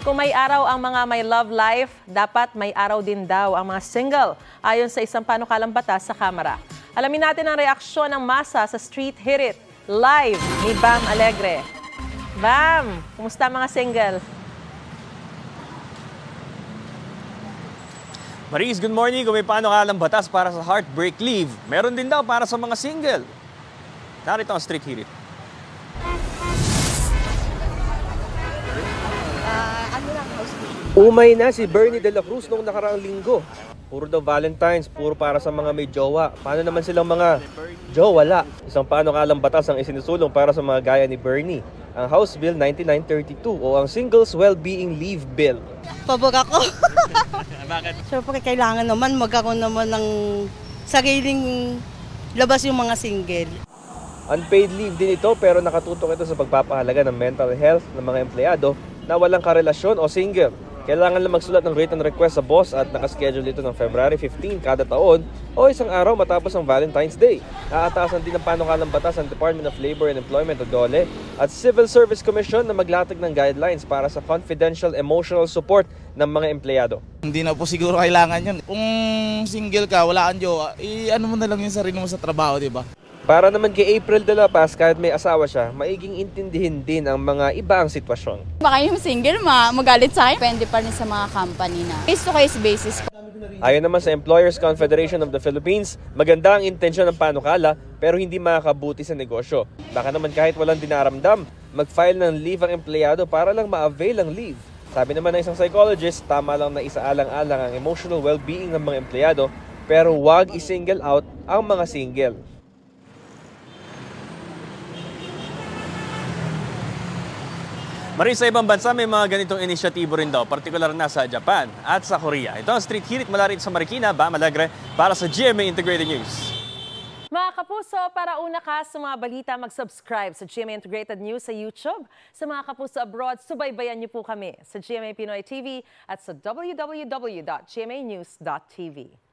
Kung may araw ang mga may love life, dapat may araw din daw ang mga single, ayon sa isang panukalang batas sa Kamara. Alamin natin ang reaksyon ng masa sa Street Hit It, live ni Bam Alegre. Bam, kumusta mga single? Maris, good morning. Kung may panukalang batas para sa heartbreak leave, meron din daw para sa mga single. Narito ang Street Hit It. Umay na si Bernie de la Cruz noong nakaraang linggo. Puro daw Valentine's, puro para sa mga may jowa. Paano naman silang mga jowala? Isang panukalang batas ang isinusulong para sa mga gaya ni Bernie. Ang House Bill 9932 o ang Singles Well-Being Leave Bill. Pabog ako. Bakit? Siyempre kailangan naman magkaroon naman ng sariling labas yung mga single. Unpaid leave din ito pero nakatutok ito sa pagpapahalaga ng mental health ng mga empleyado na walang karelasyon o single. Kailangan lang magsulat ng written request sa boss at nakaschedule ito ng February 15 kada taon o isang araw matapos ang Valentine's Day. Aatasan din ng panukalang batas ang Department of Labor and Employment o DOLE at Civil Service Commission na maglatag ng guidelines para sa confidential emotional support ng mga empleyado. Hindi na po siguro kailangan yun. Kung single ka, wala kang jowa, ano mo na lang yung sarili mo sa trabaho, di ba? Para naman kay April de la Paz, kahit may asawa siya, maiging intindihin din ang mga iba ang sitwasyon. Baka yung single, magalit sa akin. Depende pa rin sa mga company na case-to-case basis. Ayon naman sa Employers Confederation of the Philippines, maganda ang intensyon ng panukala pero hindi makakabuti sa negosyo. Baka naman kahit walang dinaramdam, mag-file ng leave ang empleyado para lang ma-avail ang leave. Sabi naman ng isang psychologist, tama lang na isaalang-alang ang emotional well-being ng mga empleyado pero huwag i-single out ang mga single. Maris, sa ibang bansa may mga ganitong inisyatibo rin daw, partikular na sa Japan at sa Korea. Ito ang Street Hit It mula rito sa Marikina, Bam Alegre, para sa GMA Integrated News. Mga kapuso, para una ka sa mga balita, mag-subscribe sa GMA Integrated News sa YouTube. Sa mga kapuso abroad, subaybayan niyo po kami sa GMA Pinoy TV at sa www.gmanews.tv.